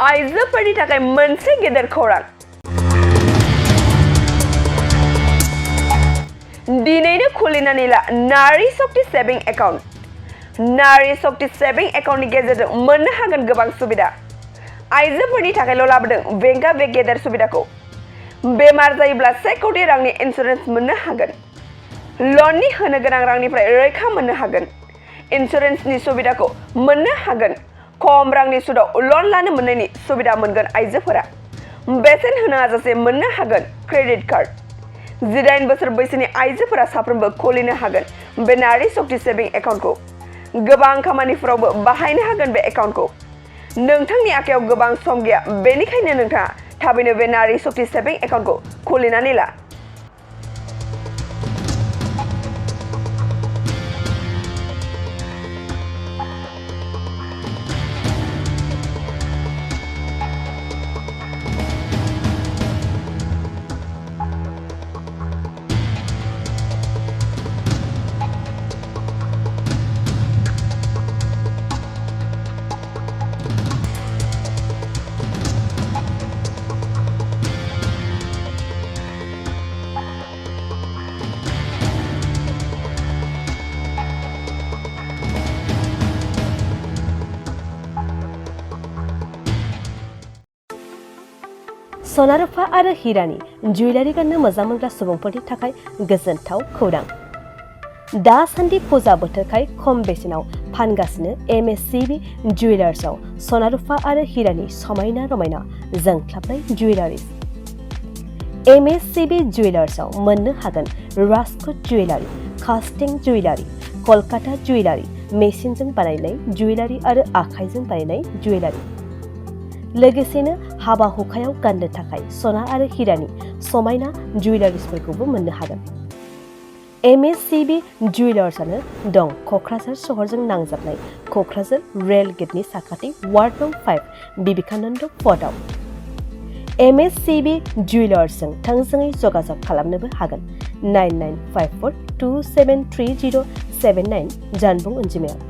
आइजोफोरनि थाखाय मोनसे गेदेर खौरां दिनैनो खुलिनानै ला नारी शक्ति सेविं एकाउन्ट नारी शक्ति सेविं एकाउन्टनि गेजेरजों मोननो हागोन गोबां सुबिदा आइजोफोरनि थाखायल' लाबोदों बेंकआ बे गेदेर सुबिदाखौ बेमार जायोब्ला 1 कोटी रांनि इन्सुरेन्स मोननो हागोन लननि होनो गोनां रांनिफ्राय रैखा मोननो हागोन इन्सुरेन्सनि सुबिदाखौ मोननो हागोन खम रांनि सुदआव लन लानो मोननायनि सुबिदा मोनगोन आइजोफोरा बेसेन होनो हाजासे मोननो हागोन क्रेडिट कार्ड 18 बोसोर बैसोनि आइजोफोरा साफ्रोमबो खुलिनो हागोन बे नारी शक्ति सेविं एकाउन्टखौ गोबां खामानिफोरावबो बाहायनो हागोन बे एकाउन्टखौ नोंथांनि आखायाव गोबां सम गैया बेनिखायनो नोंथाङा थाबैनो बे नारी शक्ति सेविं एकाउन्टखौ खुलिनानै ला सना रुफा आरो हिरानि जुवेलारि गाननो मोजां मोनग्रा सुबुंफोरनि थाखाय गोजोनथाव खौरां दासान्दि फुजा बोथोरखाय खम बेसेनाव फानगासिनो MSCB जुवेलार्सआव सना रुफा आरो हिरानि समायना रमायना जोंख्लाबनाय जुवेलारिज MSCB जुवेलार्सआव मोननो हागोन राजकोट जुवेलारि कास्टिं जुवेलारि कलकाता जुवेलारि मेसिनजों बानायनाय जुवेलारि आरो आखाइजों बानायनाय जुवेलारि लोगोसेनो हाबा हुखायाव गाननो थाखाय सना आरो हिरानि समायना जुवेलारिसफोरखौबो मोननो हागोन MSCB जुवेलार्सआनो दं क'क्राझार सहरजों नांजाबनाय क'क्राझार रेल गेटनि साखाथि वार्ड नं 5 बिबेकानन्द पथआव MSCB जुवेलार्सजों थोंजोङै जगाजग खालामनोबो हागोन 9954273079 जानबुं अनजिमायाव